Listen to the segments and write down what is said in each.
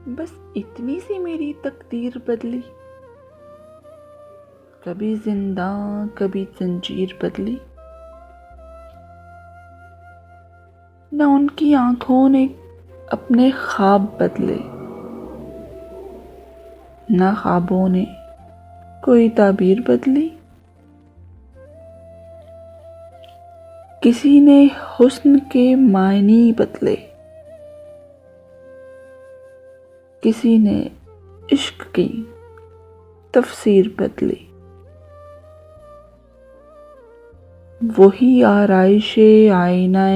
بس اتنی سی میری تقدیر بدلی، کبھی زنداں کبھی زنجیر بدلی۔ نہ ان کی آنکھوں نے اپنے خواب بدلے، نہ خوابوں نے کوئی تعبیر بدلی۔ کسی نے حسن کے معنی بدلے، کسی نے عشق کی تفسیر بدلی۔ وہی آرائش آئینہ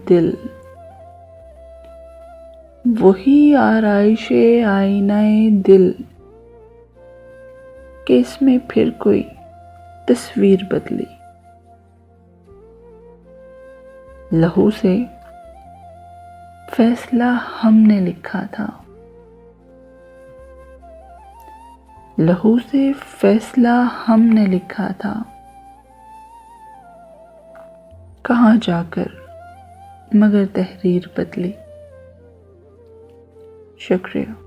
دل، وہی آرائش آئینہ دل کہ اس میں پھر کوئی تصویر بدلی۔ لہو سے فیصلہ ہم نے لکھا تھا، لہو سے فیصلہ ہم نے لکھا تھا، کہاں جا کر مگر تحریر بدلی۔ شکریہ۔